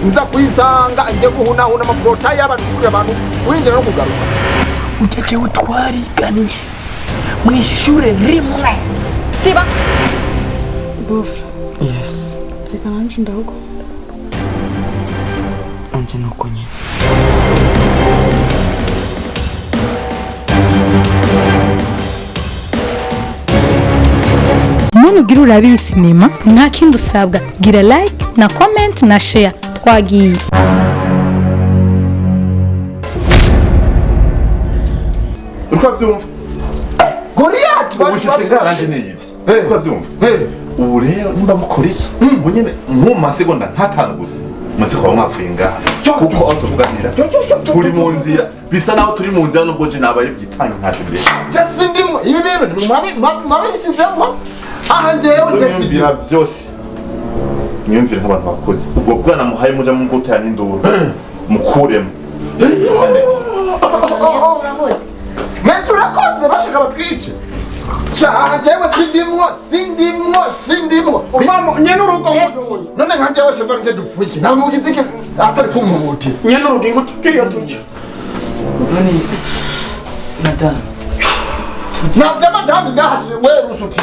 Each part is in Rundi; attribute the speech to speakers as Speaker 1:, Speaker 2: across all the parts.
Speaker 1: nza kwisanga nje guhunahuna amaprota y'abantu abantu winjira no kugaruka
Speaker 2: ujeje utwariganye mwishure rimwe siba
Speaker 3: bofra
Speaker 2: yes
Speaker 3: reka nanje ndahuko
Speaker 2: anje nokonye
Speaker 4: Muntu gira urabiye sinema nta kindi usabwa gira like na comment na share twagiye
Speaker 1: Uriko byumva Goliath
Speaker 5: ubushize ngaranje niyivye uriko byumva ubu rero nimba mukora iki munyene mu masegonda ntatanu gusa muzi ko mwapfuye ngaha kuko tuvuganira turi mu nzira bisa naho turi mu nzira nubwo je nabaye byitanga ntazi mbere
Speaker 1: just ndimo ibi bibi mabe sinzemo aha njewe just
Speaker 5: bira byose nyumvira nk'abantu bakoze ubwo bwana muhaye muja mu gutera n'induru mukuremo
Speaker 1: Mensu urakoze bashaka batwice Aha njewe sindimwo Mama nyene urugo muzo none nkanje bose baruje dupfuye nta mugizi ke atari kumumuti nyene urugo ngukiriyo tucyo
Speaker 2: nani madame
Speaker 1: navya madame ngahasi we rusuti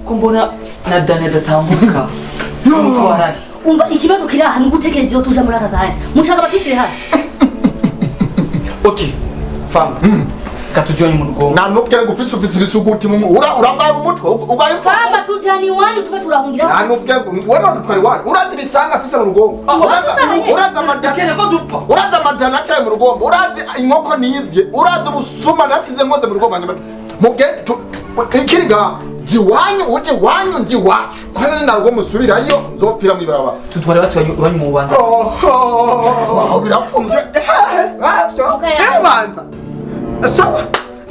Speaker 2: kumbona na Dani datambuka nuko arari
Speaker 6: umva ikibazo kiri aha nugutekereza iyo tuja muri aka kanya mushaka batishire hano
Speaker 2: okay fam katujanye mu rugo
Speaker 1: na nubwe ngufise ufise ibisuguti urambaye mu mutwe ugaye
Speaker 6: fama tujani iwanyu tube turahungira
Speaker 1: na nubwe wewe dutwari wacu urazi bisanga afise mu rugo uraza amadana
Speaker 2: ko dupfa
Speaker 1: uraza amadana acaye mu rugo urazi inkoko nivye urazi ubusuma nasize mwoze mu rugo banje muge ikiriga jiwanyu uje wanyu ndi wacu kwanza narugo musubirayo nzopfira mwibaraba
Speaker 2: tutware basi wanyu mu banza
Speaker 1: birapfunje afyo ebanza sawa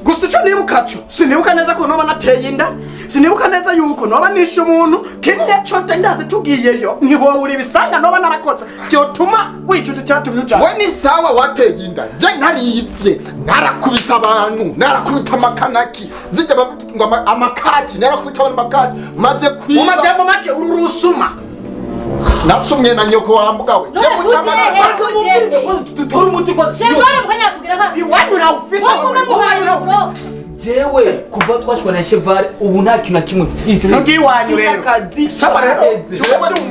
Speaker 1: gusa cyo nibukacho sinibuka neza ko noba nateye inda sinibuka neza yuko noba nishe umuntu kimwe cyo ndaze tugiyeyo niho uri bisanga noba narakoze cyo tuma wicuta cyatumye uja we ni sawa wateye inda je narivye narakubisa abantu narakubita amakanaki zijya ngo amakati narakubita abantu amakati maze kwiba umajambo make ururusuma nasumye na nyoko wambugawe je muchama
Speaker 2: tuturi umuti kwa
Speaker 6: Cheval mukanya tugira ka
Speaker 1: wanyura ufisa
Speaker 2: jewe kuva twashwa na Cheval ubu nta kintu kimwe fisi
Speaker 1: ngi wanyu rero
Speaker 2: kazi
Speaker 1: saba rero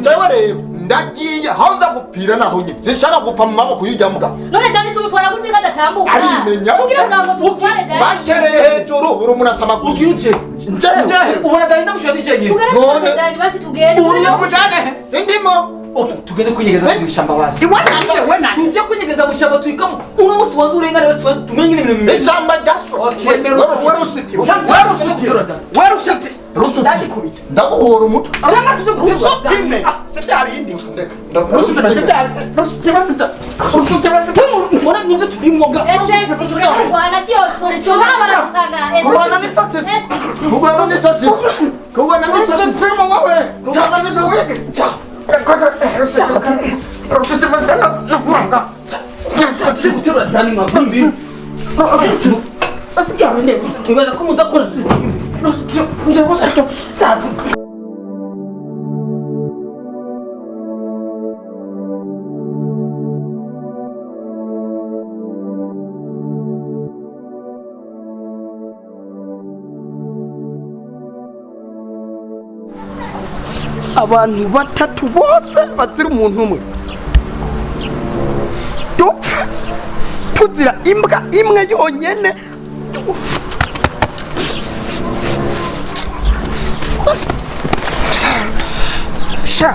Speaker 1: jewe rero ndagiye aho nza gupira naho nye zishaka gupfa mu maboko y'ijya muga
Speaker 6: none Dani tumutwara gute kadatambuka
Speaker 1: arimenya
Speaker 6: tugira ngo tumutware Dani
Speaker 1: batereye hejuru buri umuntu asama
Speaker 2: ugiruje
Speaker 1: nje
Speaker 2: ubona Dani ndamushira nije nyine
Speaker 6: tugira ngo Dani basi tugende
Speaker 1: mujane sindimo
Speaker 2: tugende kunyegeza mu shamba basi
Speaker 1: iwana wena
Speaker 2: tujye kunyegeza mu shamba tuyikamo uno musi wanzu urengane basi tumenye ibintu bimwe
Speaker 1: ishamba jaso werusiti ndaguhora umutwe rusutime sebyabindi
Speaker 2: mbona nivyo turimo ga
Speaker 6: Rwana sio solution ngabara kusanga
Speaker 1: kubana n'isosisi cyangwa n'isosisi abantu batatu bose bazira umuntu umwe dupfa tuzira imbwa imwe yonyene sha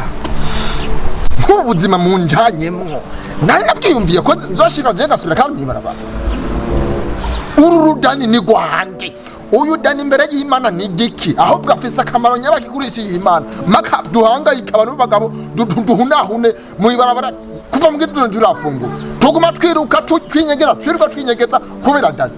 Speaker 1: nk'ubuzima munjanyemwo nari nabwiyumviye ko nzoshika je gasubira kandi mwibarabara urudani ni gwande uyu Dani imbere y'Imana ni giki ahubwo afise akamaro nyabaki kuri isi y'Imana maka duhangayika abantu bagabo duhunahune mu ibarabara kuva mu gitondo turafungura tuguma twiruka twinyegeza kubera Dani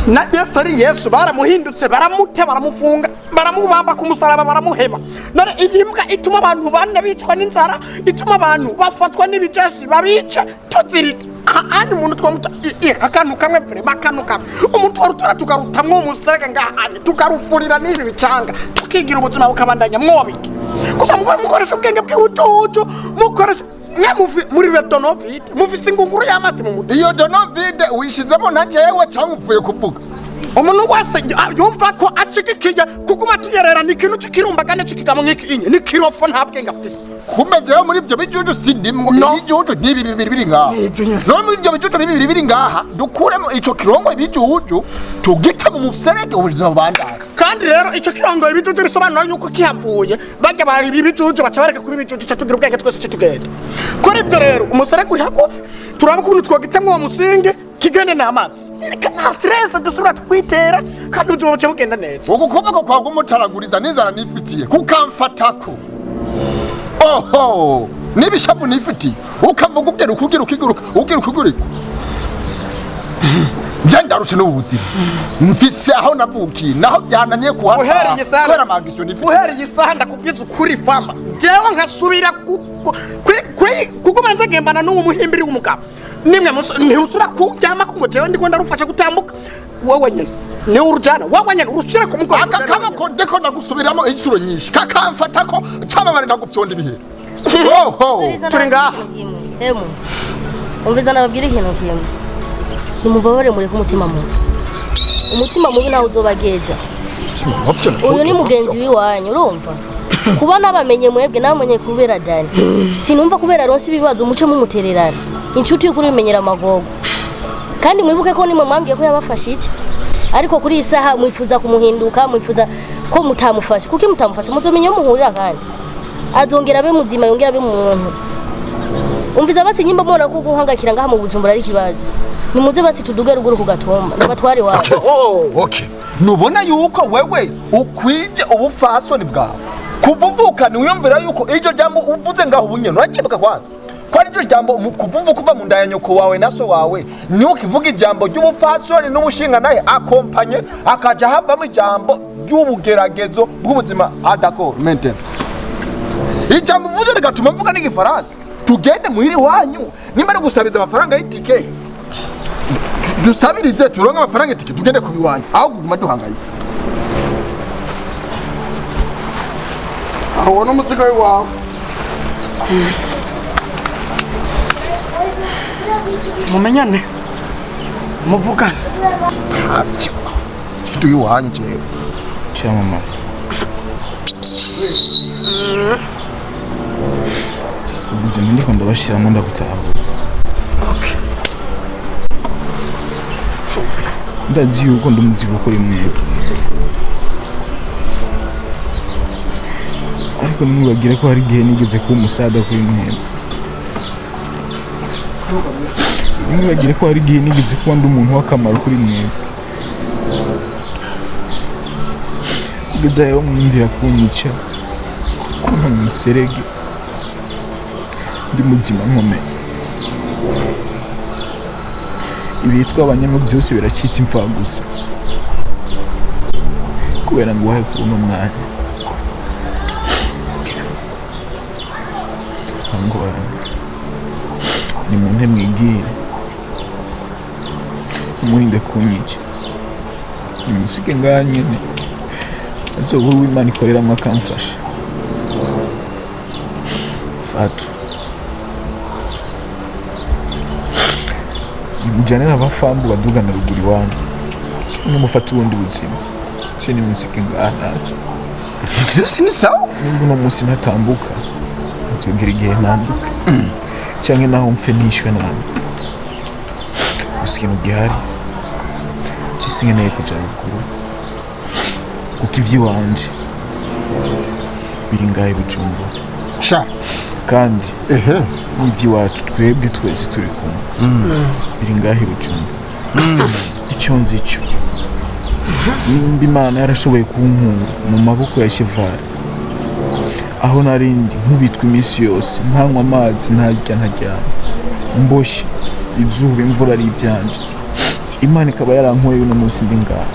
Speaker 1: na Yesu ari Yesu baramuhindutse baramute baramufunga baramubamba ku musaraba baramuheba none iyi mbwa ituma abantu bane bicwa n'inzara ituma abantu bafatwa n'ibijashi babica tuzirika ahanye umuntu twamuta akantu kamwe vrema akantu kamwe umuntu warutora tukarutamwo umusega ngahanye tukarufurira n'ibi bicanga tukigira ubuzima bukabandanya mwobike gusa mukoresha ubwenge bw'ubutuju mukoresha
Speaker 7: muri redonovide mufise ingunguru y'amazi mu mutwe
Speaker 1: iyo donovide uyishizemo na jewe cyangwa uvuye kuvuga
Speaker 7: umuntu wese yumva ko ashigikiye kuguma tuyerera ni ikintu cy'ikirumbagane cy'ikigamo nk'ikinye ni kirofo nta bwenge afise
Speaker 1: kumejeho muri ibyo bijuju sindimwo ibijuju ni bibiri biri ngaha none muri ibyo bijuju bibiri biri ngaha dukuremo ico kirongo ibijuju tugita mu muserege ubuzima bandaka
Speaker 7: kandi rero ico kirongo ibijuju bisobanura yuko kihavuye bajya bari ibijuju bacabareka kuri ibijuju cyatugira ubwenge twese cyatugenda kuri ibyo rero umuserege uri hagufi turaba ukuntu twogitemwe uwo musinge kigende n'amazi nta stress dusubira twitera kandi ubuzima buce bugenda neza
Speaker 1: ukuboko kwawe umutaraguriza n'inzara nifitiye kukamfatako oho nibishavu nifitiye ukavuga ukugirika byandarushe n'ubuzima mfise aho navukiye naho byananiye kuhata kubera magisho nifitiye
Speaker 7: uhereye isaha ndakubwiza ukuri famba jewe nkasubira kugumanza gembana n'uwo muhimbiri w'umugabo nimwe ntirusura kuryama ko ngo jewe ndiko ndarufasha gutambuka wowe nyene ni urujana wowe nyene urushyira ku mugongo
Speaker 1: aka kaboko ndiko ndagusubiramo inshuro nyinshi kakamfata ko cababare ndagupfyonda ibihe oho
Speaker 7: turi ngaha
Speaker 6: hemu umviza nababwira ikintu kimwe nimubabare muri ku mutima mubi nawe uzobageza uyu ni mugenzi w'iwanyu urumva kuba nabamenye mwebwe namenye kubera Dani sinumva kubera ronse ibibazo umuce mumutererana inshuti y'ukuri bimenyera amagogo kandi mwibuke ko nimwe mwambwiye ko yabafashe iki ariko kuri isaha mwifuza kumuhinduka mwifuza ko mutamufasha kuko mutamufasha muzomenye muhurira kandi azongera abe muzima yongera abe umuntu umviza basi nyimba mubona ko guhangakira ngaha mu Bujumbura ari kibazo nimuze basi tuduge ruguru ku Gatumba nabatware wacu
Speaker 1: okay nubona yuko wewe ukwije ubufasoni bwawe kuvuvuka niwiyumvira yuko iryo jambo uvuze ngaho ubunyene urakibuka kwanza ko ari ryo jambo kuvuvuka kuva mu ndaya nyoko wawe naso wawe ni ukivuga ijambo ry'ubufasoni n'ubushinga naye akompanye akaja havamo ijambo ry'ubugeragezo bw'ubuzima adako maintain ijambo uvuze rigatuma mvuga n'igifaransa tugende muhiri wanyu nimba ari gusabiza amafaranga y'itike dusabirize turonke amafaranga y'itike tugende kubiwanyu aho kuguma duhangaye aho n'umuzigo wawe
Speaker 7: mumenyane muvugane
Speaker 1: habyo tuyi wanje
Speaker 8: cyamama ubuzima ndiko ndabashiramo ndagutaha
Speaker 7: okay
Speaker 8: ndazi yuko ndumuzigo kuri mwebwe ariko nimubagire ko hari igihe nigeze kuba umusada kuri mwebwe nimubagire ko hari igihe nigeze kuba ndi umuntu w'akamaro kuri mwebwe kugeza aho mwumvira kunyica kumpa mu muserege ndi muzima nkomeye ibitwa abanyama byose biracitse imfagusa kubera ngo wahe kuno mwanya ni muntu mwigire umurinde kunyica nimusige ngaha nyene azobura uw'Imana ikoreramo akamfasha fatu nimujane n'abafambu badugana ruguru iwanyu nimufata ubundi buzima cyo nimusige ngaha naco
Speaker 1: byose ni sawa
Speaker 8: nimba uno munsi ntatambuka nzongera igihe ntambuka cyangwa naho mpfe nishwe nawe gusa ikintu gihari kisinkeneye kuja ruguru kuko ivy'iwanje biri ngahe Bujumbura
Speaker 1: sha
Speaker 8: kandi n'ivy'iwacu twebwe twese turi kumwe biri ngahe Bujumbura icyo nzi cyo nimba Imana yarashoboye kunkura mu maboko ya Cheval aho narindi nkubitwa iminsi yose ntanywa amazi ntarya ntaryama mboshye izuba imvura ari ibyanje Imana ikaba yarankuye uno munsi ndi ngaha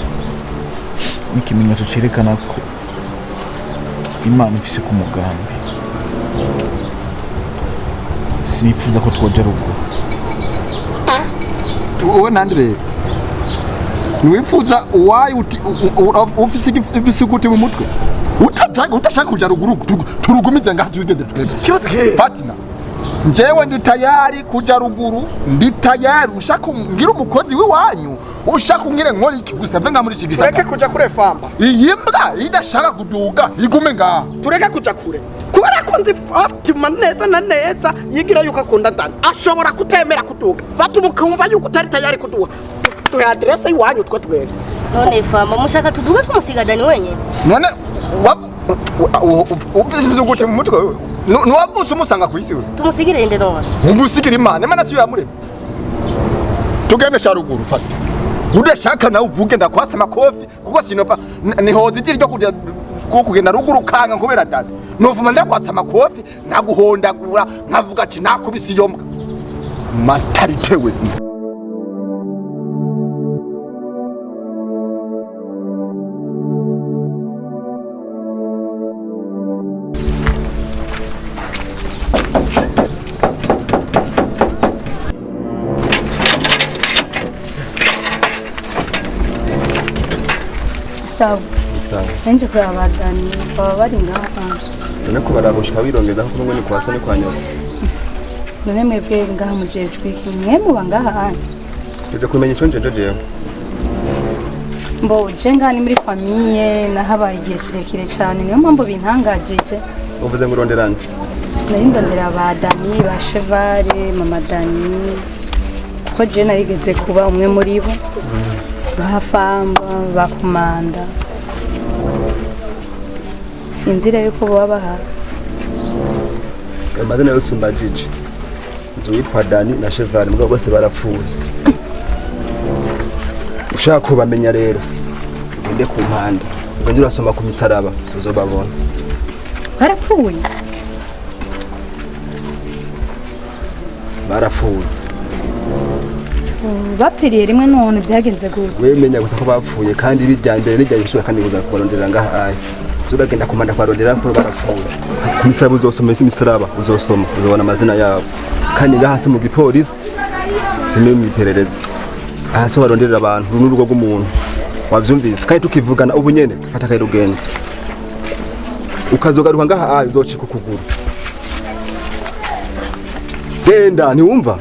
Speaker 8: n'ikimenyetso cyerekana ko Imana ifise ku mugambi sinifuza ko twoja ruguru
Speaker 1: wowe nandi rero niwifuza uwayi ufise gute mu mutwe utashaka kuja ruguru turugumize ngaha tugende twebwe
Speaker 7: kibazo kiri
Speaker 1: Fatina Njewe ndi tayari kuja ruguru, ndi tayari ushaka ngira umukozi wiwanyu, ushaka ngire nkori iki gusa venga muri kigisa.
Speaker 7: Tureke kuja kure famba.
Speaker 1: Iyi mbwa idashaka kuduga igume ngaha.
Speaker 7: Tureke kuja kure. Kubera ko nzi afite neza na neza yigira yuko akunda Dani. Ashobora kutemera kuduga. Batumukumva yuko utari tayari kuduga. Tuhe adresse yiwanyu twa twere.
Speaker 6: None famba mushaka tuduga tumusiga Dani wenyene.
Speaker 1: None uvise gute mu mutwe wewe? Nuwavuze umusanga kwisi we.
Speaker 6: Tumusigire inde none.
Speaker 1: Umusigire Imana siyo yamure. Tugende sharuguru fata. Udashaka nawe uvuge ndakwasama kofi kuko sinova nihoza itiri ryo kugenda ruguru kanga kubera Dani. Novuma ndakwatsa amakofi naguhondagura nkavuga ati nakubise iyo mbwa. Mataritewe.
Speaker 3: Sawa. Nje kwa Dani baba bari ngaha.
Speaker 9: None ko barabushika birongeza ko rumwe ni kwasa ni kwanyoko.
Speaker 3: None mwebwe ngaha mujejwe kimwe mu bangaha.
Speaker 9: Tuje kumenya ico nje jeje.
Speaker 3: Mbo jenga ni muri famille nahabaye igihe kirekire cyane niyo mpamvu bintangajije.
Speaker 9: Uvuze ngo ronderanye.
Speaker 3: Nari ndondera ba Dani ba Cheval mama Dani. Ko je narigeze kuba umwe muri bo. Bahafamba bakumanda. Sinzira yuko baba bahari.
Speaker 9: Amazina yose umbajije. Nzo witwa Dani na Cheval mugabo bose barapfuye. Ushaka kubamenya rero. Ugende ku mpanda. Ugende urasoma ku misaraba uzobabona.
Speaker 3: Barapfuye.
Speaker 9: Barapfuye.
Speaker 3: Bapfiriye rimwe none byagenze gute?
Speaker 9: Wemenya gusa ko bapfuye kandi bijyambere n'ijyanye bishobora kandi kuza kubarondera ngaha ayi. Zuragenda kumanda kwarondera ko barapfuye. Kumisaba uzosoma imisaraba uzosoma uzobona amazina yabo. Kandi ngaha se mu gipolisi sime mu iperereza. Aha so baronderera abantu n'urugo rw'umuntu. Wavyumvise kandi tukivugana ubu nyene fata kayi rugendo. Ukazogaruka ngaha ayi uzocika ukuguru. Genda ntiwumva?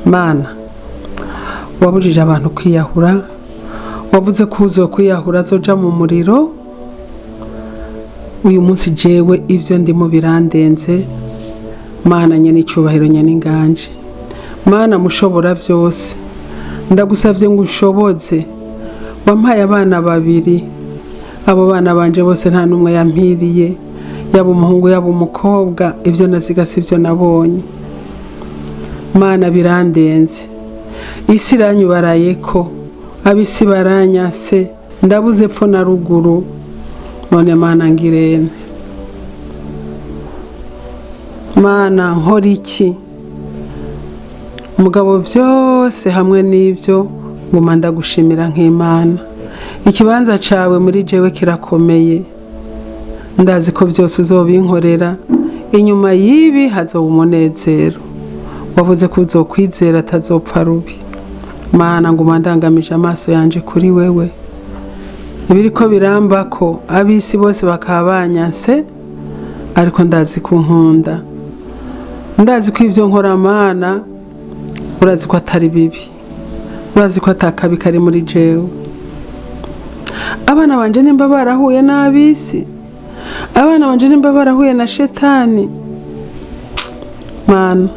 Speaker 10: Mana wabujije abantu kwiyahura wavuze ko uzo kwiyahura zoja mu muriro uyu munsi jewe ivyo ndimo birandenze Mana nyene icubahiro nyene inganje Mana mushobora vyose ndagusavye ngo ushoboze wampaye abana babiri abo bana banje bose nta numwe yampiriye yaba umuhungu yaba umukobwa ivyo naziga sivyo nabonye Mana birandenze isi iranyubarayeko abisi baranyase ndabuze pfo na ruguru none Mana ngirene Mana nkora iki mugabo vyose hamwe n'ivyo nguma ndagushimira nk'Imana ikibanza cawe muri jewe kirakomeye ndazi ko vyose uzobinkorera inyuma yibi hazoba umunezero wavuze ko uzokwizera atazopfa rubi Mana nguma ndangamije amaso yanje kuri wewe ibiriko birambako abisi bose bakabanyanse ariko ndazi ko nkunda ndazi ko ivyo nkora Mana urazi ko atari bibi urazi ko atakabi kari muri jewe abana banje nimba barahuye n'abisi abana banje nimba barahuye na shetani Mana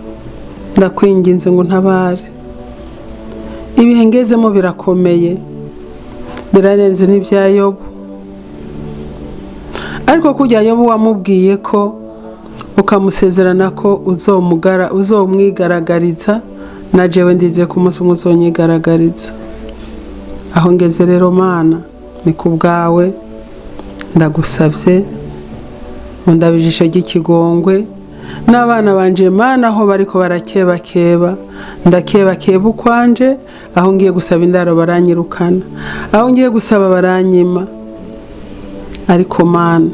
Speaker 10: ndakwinginze ngo ntabare ibihe ngezemo birakomeye birarenze n'ivya Yobu ariko kujya Yobu wamubwiye ko ukamusezerana ko uzomwigaragariza na jewe ndize ku munsi uzonyigaragariza aho ngeze rero Mana ni kubwawe ndagusavye ndabijisho ry'ikigongwe n'abana banje Mana aho bariko barakebakeba ndakebakeba ukwanje aho ngiye gusaba indaro baranyirukana aho ngiye gusaba baranyima ariko Mana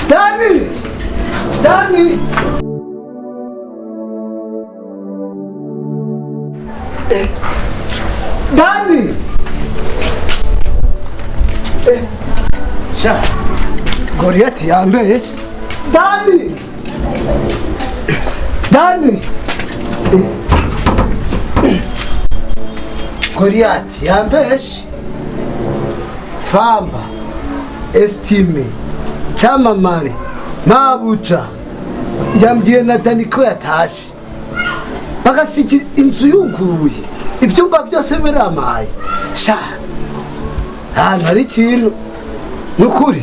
Speaker 11: Dani! Dani! Dani! Sha, Goliath yambaye. Dani! Dani! Goliath yambaye. Famba, estime, chamamare, mabuca. Yambwiye na Dani ko yatashe. Bagasiga inzu yuguruye. Ibyumba byose biramaye. Sha. Hano hari ikintu. Nukuri.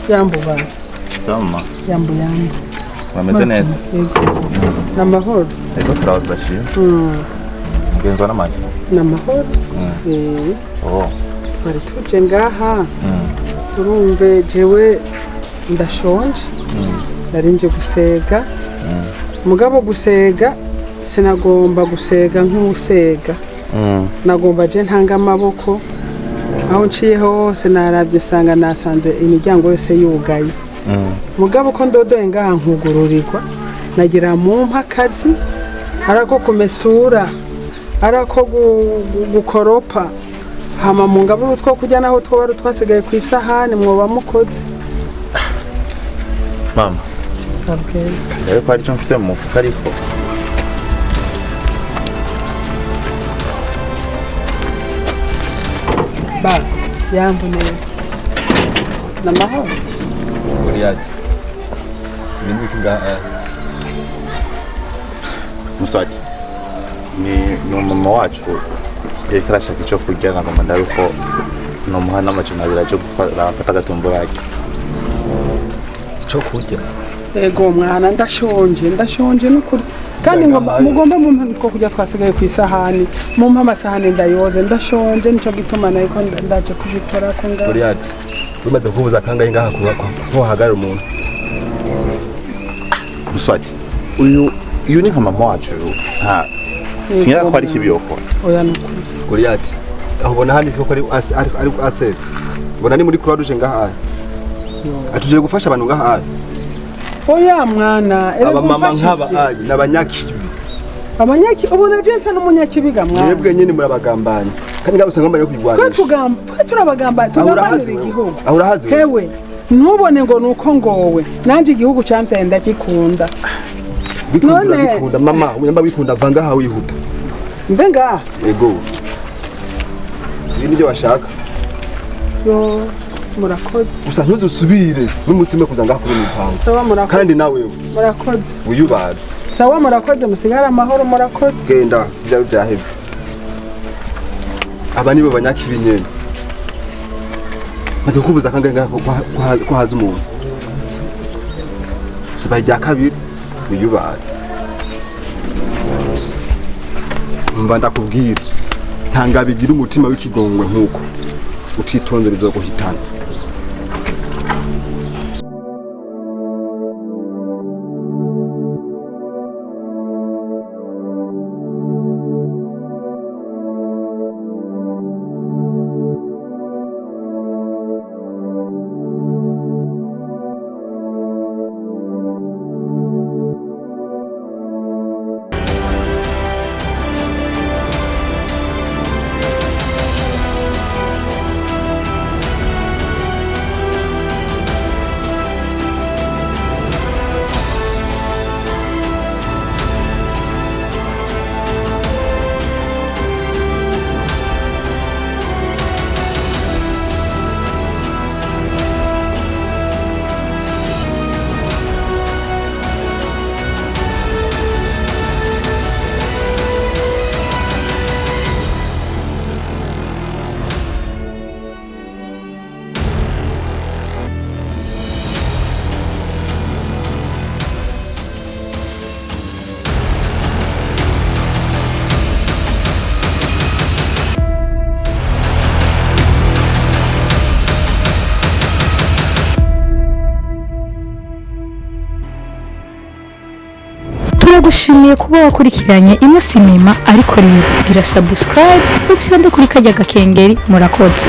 Speaker 10: Jambo bana.
Speaker 5: Sama.
Speaker 10: Jambo yangu.
Speaker 5: Wameze neza.
Speaker 10: Na mahoro.
Speaker 5: Ego turawubashije. Genzo na maji.
Speaker 10: Na mahoro.
Speaker 5: Oh.
Speaker 10: Bari tuje ngaha. Urumve jewe ndashonje. Narinje gusega. Mugabo gusega sinagomba gusega nk'usega. Nagomba je ntanga amaboko. Aho nciye hose narabye sanga nasanze imiryango yose yugaye. Mugabo ko ndodoye ngaha nkugururirwa nagira mu mpakazi arako kumesura arako gukoropa hama mu ngabo two kujya naho twari twasigaye ku isahani mwoba mukoze.
Speaker 5: Mama.
Speaker 10: Sabwe.
Speaker 5: Rero ko ari cyo mfise mu mufuka ariko.
Speaker 10: Ba, yambo neza. Na mahoro.
Speaker 5: Mariage. Ibintu bikinga Musati. Ni mama wacu yekarashaka icyo kurya na mama ndaruko no muhana amacana biraje gufata gatumbo yake. Icyo kurya.
Speaker 10: Ego mwana ndashonje nukuri. Kandi mugomba mu two kujya twasigaye ku isahani mu amasahani ndayoze ndashonje nico gituma nayo ko ndaje kubikora ko ngaho.
Speaker 9: Mariage. Bimaze kubuza kangahe ngaha ko hagara umuntu.
Speaker 5: Musati. Uyu ni nka mama wacu. Ha. Sinya ko ari kibiyoko.
Speaker 10: Oya nukuri.
Speaker 9: Goliath. Aho bona handi ko ari asset. Bona ni muri Croix Rouge ngaha. Atuje gufasha abantu ngaha.
Speaker 10: Oya mwana,
Speaker 9: aba mama nk'aba n'abanyakibi.
Speaker 10: Abanyaki ubona Jensen n'umunyakibiga mwana.
Speaker 9: Mwebwe nyine murabagambanya. Kandi ngaho usanga mbere yo kwigwanisha.
Speaker 10: Twe turabagambanya, tugabanira igihugu.
Speaker 9: Ahurahazi.
Speaker 10: Hewe, ntubone ngo nuko ngowe. Nanje igihugu cyamse ndagikunda.
Speaker 9: Bikunda mama, unyamba bikunda vanga ha wihuta.
Speaker 10: Mbenga.
Speaker 9: Ego. Ibi nibyo bashaka.
Speaker 10: Yo, murakoze.
Speaker 9: Gusa ntuzusubire n'umutsime kuzanga kuri mipango.
Speaker 10: Sawa murakoze.
Speaker 9: Kandi nawe
Speaker 10: murakoze.
Speaker 9: Uyubara.
Speaker 10: Sawa murakoze musigara amahoro murakoze.
Speaker 9: Genda byaro byaheze. Aba nibo banyakibi nyene. Maze kubuza kangahe ko haza umuntu. Bajya kabiri uyubara. Mba ndakubwira. Ntanga bigira umutima w'ikigongwe nkuko. Utitonze bizoguhitana.
Speaker 4: ndagushimiye kuba wakurikiranye ino sinema ariko rero gira subscribe ufite kuri kajya gakengeri murakoze